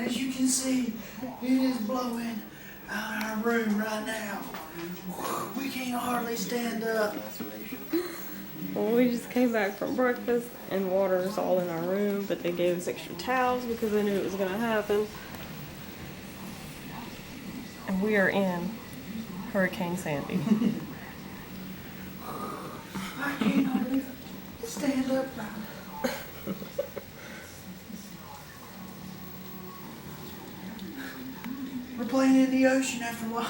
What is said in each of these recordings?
As you can see, it is blowing out our room right now. We can't hardly stand up. Well, we just came back from breakfast and water's all in our room, but they gave us extra towels because they knew it was going to happen. And we are in Hurricane Sandy. I can't hardly stand up. We're playing in the ocean after a while.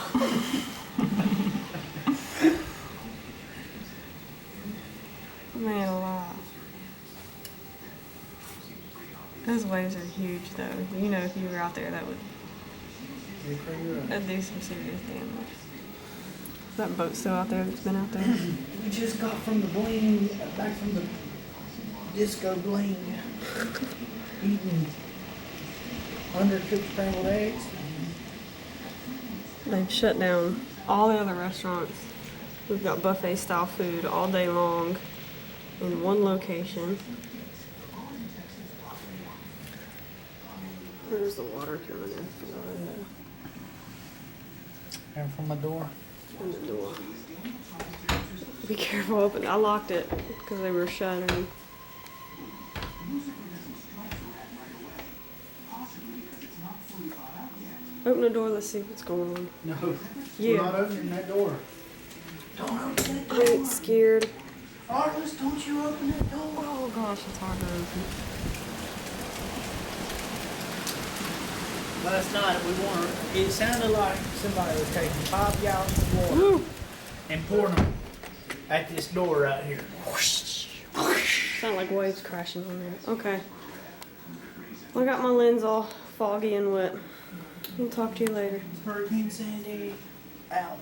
Man alive. Those waves are huge though. You know, if you were out there, that'd do some serious damage. That boat's still out there that's been out there. We just got from the bling, back from the disco bling, eating undercooked scrambled eggs. They've shut down all the other restaurants. We've got buffet style food all day long in one location. There's the water coming in from the window. And from my door. And the door. Be careful, open. I locked it because they were shuttering. Open the door, let's see what's going on. No, Yeah. we're not opening that door. Don't open that door. I ain't scared. Arliss, don't you open that door. Oh gosh, it's hard to open. Last night it sounded like somebody was taking 5 gallons of water Woo. and pouring them at this door right here. Sound like waves crashing on there. Okay. I got my lens all foggy and wet. We'll talk to you later. Hurricane Sandy out.